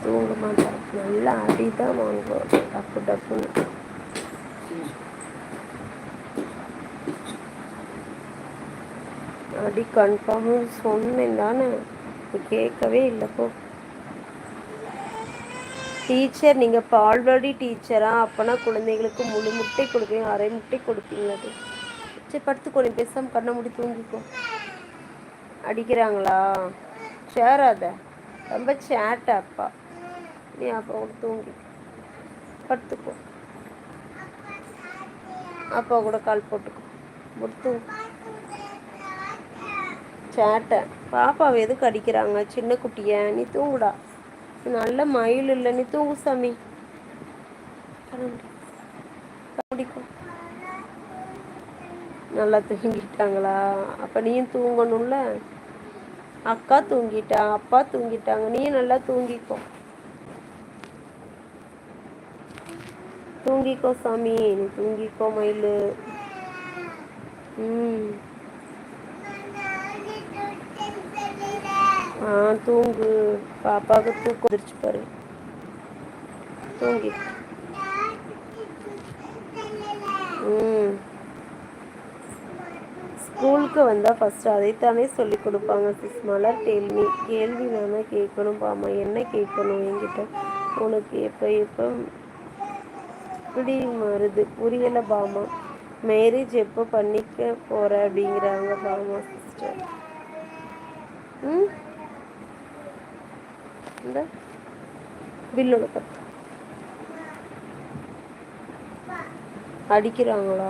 தூங்க மாட்டான். நல்லா அடிதான் வாங்குவோம் டப்பு டப்புன்னு. அடி கன்ஃபார்ம் சொன்னேன் தானே, கேட்கவே இல்லைப்போ. டீச்சர் நீங்கள் இப்போ ஆல்ரெடி டீச்சரா? அப்போனா குழந்தைகளுக்கு முழு முட்டை கொடுப்பீங்க, அரை முட்டை கொடுப்பீங்களா? சரி படுத்துக்கோ, நீ பேசாமல் கண்ணை மூடி தூங்கிக்கோ. அடிக்கிறாங்களா? சேராத, ரொம்ப சேட்டை அப்பா. நீ அப்பா கூட தூங்கி படுத்துக்கோ. அப்பா கூட கால் போட்டுக்கோ, முடித்து சேட்டை. பாப்பாவை எதுக்கு அடிக்கிறாங்க? சின்ன குட்டிய, நீ தூங்குடா. நல்ல மயில் இல்லை, நீ தூங்கு சாமி. நல்லா தூங்கிட்டாங்களா? அப்போ நீயும் தூங்கணும்ல. அக்கா தூங்கிட்டா, அப்பா தூங்கிட்டாங்க, நீயும் நல்லா தூங்கிக்கோ. தூங்கிக்கோ சாமி, நீ தூங்கிக்கோ மயிலு. தூங்கு. பாப்பாவுக்கு தூக்கம் வந்துருச்சு பாரு, தூங்கி. ஸ்கூலுக்கு வந்தால் ஃபஸ்ட்டு அதைத்தானே சொல்லி கொடுப்பாங்க சிஸ். மலர் டெல்மி, கேள்வி நானே கேட்கணும் பாமா. என்ன கேட்கணும் என்கிட்ட? உனக்கு எப்போ எப்போ இப்படி வருது புரியலை பாமா. மேரேஜ் எப்போ பண்ணிக்க போகிற அப்படிங்கிறாங்க பாமா சிஸ்டர். இந்த பில்லோட பத்து அடிக்கிறாங்களா?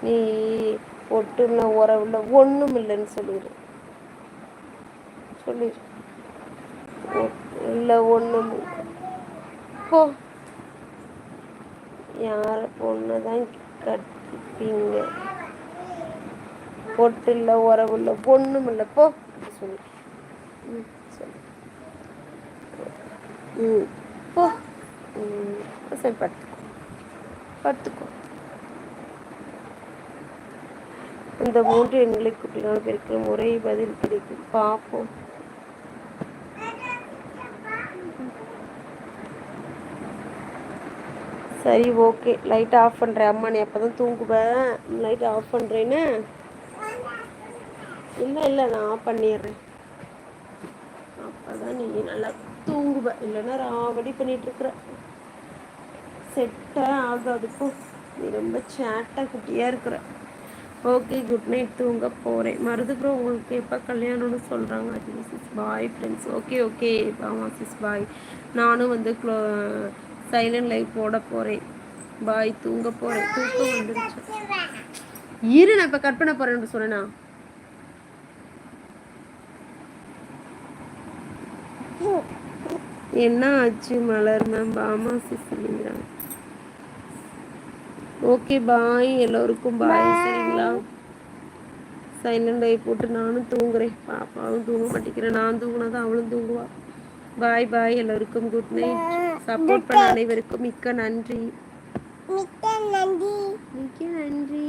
நீ ஒட்டுல உறவுல ஒன்றும் இல்லைன்னு சொல்லிடு. இல்லை ஒன்றும் போ. யார பொண்ணு தான் கட்டிப்பீங்க? பொட்டுல உறவுல ஒன்றும் இல்லை போ சொல்லி. போ. சரி படுத்துக்கோ, படுத்துக்கோ. இந்த 3 எண்களை கூட்டினால் பெருக்கிற முறை பதில் கிடைக்கும். பார்ப்போம். சரி ஓகே, லைட் ஆஃப் பண்ணுறேன். அம்மா நீ அப்போ தான் தூங்குவேன். லைட் ஆஃப் பண்ணுறேன்னு. இல்லை நான் ஆஃப் பண்ணிடுறேன். அப்போ தான் நீ நல்லா தூங்குவேன். இல்லைன்னா ராவடி பண்ணிகிட்ருக்குற. செட்டே ஆகாதுக்கும். நீ ரொம்ப சேட்டை குட்டியாக இருக்கிற. ஓகே, குட் நைட், தூங்க போகிறேன். மருதுப்புறம் உங்களுக்கு எப்போ கல்யாணம்னு சொல்கிறாங்க. அது சிஸ் பாய் ஃப்ரெண்ட்ஸ். ஓகே ஆமாம் சிஸ் பாய். நானும் வந்து சைலண்ட் லைவ் போட போகிறேன். பாய், தூங்க போகிறேன். தூக்கம் வந்துருச்சு. இரு, நான் இப்போ கட் பண்ண போகிறேன்னு சொன்னேன்னா. என்ன ஆச்சு மலர் மேம்? ஆமா சிஸ் அப்படிங்கிறாங்க. ஓகே பாய், எல்லோருக்கும் பாய். சரிங்களா? சைலண்ட் லைவ் போட்டு நானும் தூங்குறேன். பாப்பாவும் தூங்க மாட்டேங்கிறேன். நான் தூங்கினா தான் அவளும் தூங்குவா. பாய் பாய், எல்லோருக்கும் குட் நைட். சப்போர்ட் பண்ண அனைவருக்கும் மிக்க நன்றி. மிக்க நன்றி.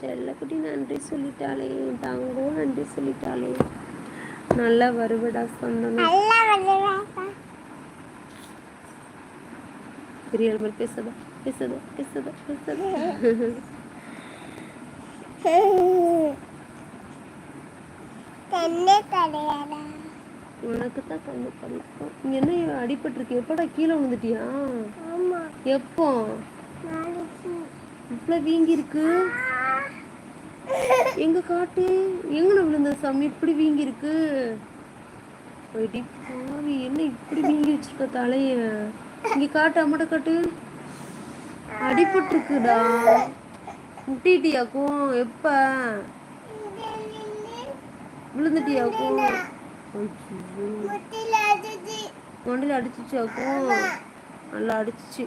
செல்லக்குட்டி நன்றி சொல்லிட்டாளே. தாங்கவும் நன்றி சொல்லிட்டாளே. நல்லா வருவடா சொந்தம். ரியல் மாதிரி பேசுதா பேசுதா பேசுதா பேசுதா. உனக்கு தான் கண்ணு கலக்கம். இங்க என்ன அடிபட்டிருக்கு? எப்படா கீழே விழுந்துட்டியா? எப்போ இவ்வளோ வீங்கி இருக்கு? எங்க காட்டு, எங்கன விழுந்த சாமி? இப்படி வீங்கி இருக்கு. என்ன இப்படி வீங்கி வச்சிருக்க தலைய? இங்க காட்டு, அம்மாட்ட காட்டு. அடிபட்டிருக்குடா. முட்டிட்டியாக்கும்? எப்ப விழுந்துட்டியாக்கும்? மண்டியில் அடிச்சிச்சாக்கும்? நல்லா அடிச்சிச்சு.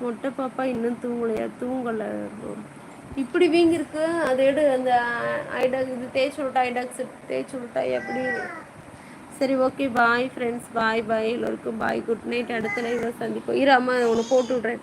மொட்டை பாப்பா இன்னும் தூங்கலையா? தூங்கலை. இப்படி வீங்கிருக்கு. அதை எடு, அந்த ஐடாக்ஸ் இது தேய்ச்சி விட்டா, ஐடாக்ஸ் தேய்ச்சி விட்டா எப்படி? சரி ஓகே பாய் ஃப்ரெண்ட்ஸ். பாய் பாய் எல்லோருக்கும் பாய். Good night. அடுத்த லைவ்ல சந்திப்போம். இரு அம்மா உன்னை போட்டு விட்றேன்.